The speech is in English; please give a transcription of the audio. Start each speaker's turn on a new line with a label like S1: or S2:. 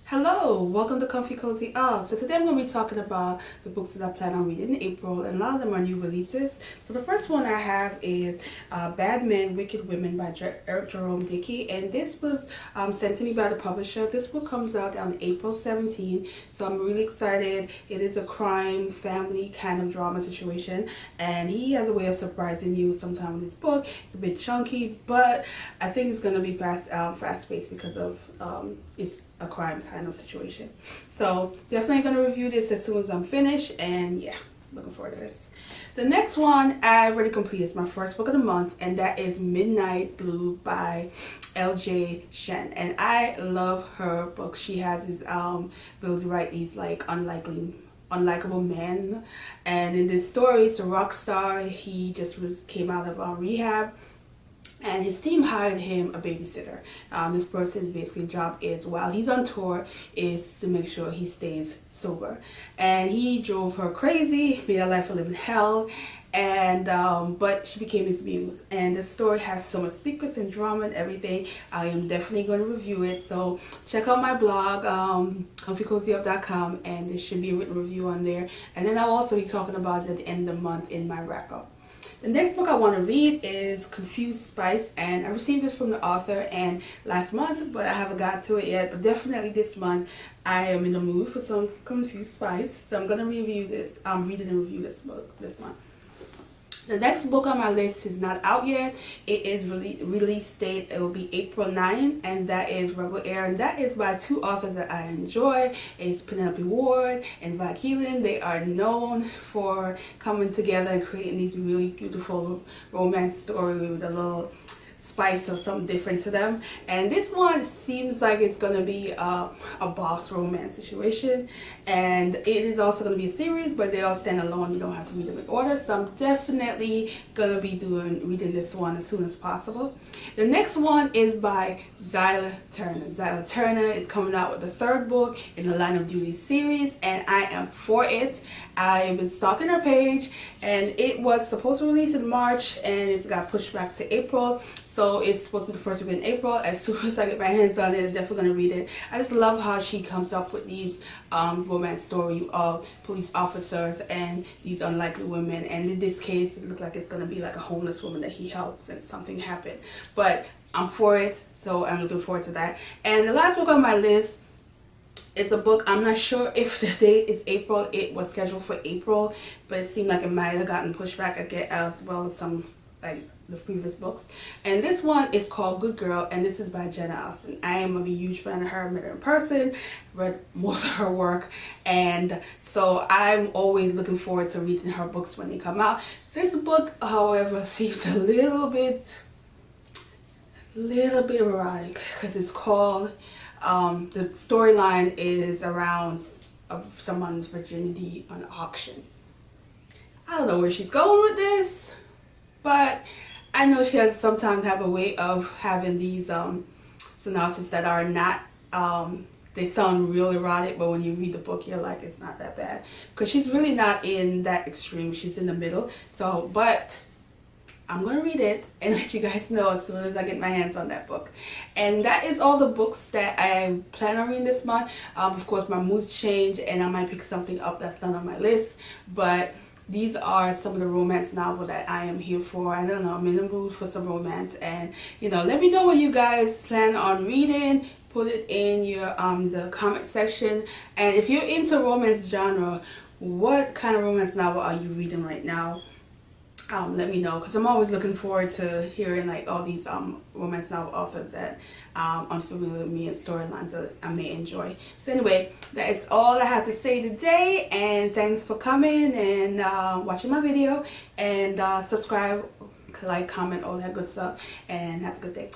S1: Hello, welcome to Comfy Cozy Up. So today I'm going to be talking about the books that I plan on reading in April, and a lot of them are new releases. So the first one I have is Bad Men, Wicked Women by Jerome Dickey, and this was sent to me by the publisher. This book comes out on April 17th, so I'm really excited. It is a crime, family kind of drama situation, and he has a way of surprising you sometimes with this book. It's a bit chunky, but I think it's going to be fast-paced because of it's a crime kind of situation. So definitely going to review this as soon as I'm finished, and yeah, looking forward to this. The next one I already completed. It's my first book of the month, and that is Midnight Blue by L.J. Shen, and I love her books. She has this ability to write these like unlikable men, and in this story it's a rock star. He just came out of rehab, and his team hired him a babysitter. This person's basically job is, while he's on tour, is to make sure he stays sober. And he drove her crazy, made her life a living hell, and but she became his muse. And the story has so much secrets and drama and everything. I am definitely going to review it, so check out my blog, comfycozyup.com, and there should be a written review on there. And then I'll also be talking about it at the end of the month in my wrap-up. The next book I want to read is Confused Spice, and I received this from the author and last month, but I haven't got to it yet. But definitely this month I am in the mood for some Confused Spice, so I'm gonna review this. Read it and review this book this month. The next book on my list is not out yet. It is release date. It will be April 9th, and that is Rebel Erin. That is by two authors that I enjoy. It's Penelope Ward and Vi Keelan. They are known for coming together and creating these really beautiful romance stories with a little spice or something different to them. And this one seems like it's going to be a boss romance situation, and it is also going to be a series, but they all stand alone. You don't have to read them in order, so I'm definitely going to be reading this one as soon as possible. The next one is by Zyla Turner. Zyla Turner is coming out with the third book in the Line of Duty series, and I am for it. I've been stalking her page, and it was supposed to release in March, and it got pushed back to April. So it's supposed to be the first week in April. As soon as I get my hands on it, I'm definitely going to read it. I just love how she comes up with these romance stories of police officers and these unlikely women. And in this case, it looks like it's going to be like a homeless woman that he helps and something happened. But I'm for it, so I'm looking forward to that. And the last book on my list, it's a book, I'm not sure if the date is April. It was scheduled for April, but it seemed like it might have gotten pushed back again, as well as some like the previous books. And this one is called Good Girl, and this is by Jenna Austin. I am a huge fan of her. I met her in person, read most of her work, and so I'm always looking forward to reading her books when they come out. This book, however, seems a little bit erotic, because it's called the storyline is around someone's virginity on auction. I don't know where she's going with this, but I know she has sometimes have a way of having these synopses that are not, they sound real erotic, but when you read the book, you're like, it's not that bad. Because she's really not in that extreme. She's in the middle. So, but I'm going to read it and let you guys know as soon as I get my hands on that book. And that is all the books that I plan on reading this month. Of course, my moods change, and I might pick something up that's not on my list, but these are some of the romance novels that I am here for. I don't know, I'm in the mood for some romance, and you know, let me know what you guys plan on reading. Put it in your the comment section. And if you're into romance genre, what kind of romance novel are you reading right now? Let me know, because I'm always looking forward to hearing like all these romance novel authors that unfamiliar with me and storylines that I may enjoy. So anyway, that is all I have to say today, and thanks for coming and watching my video, and subscribe, like, comment, all that good stuff, and have a good day.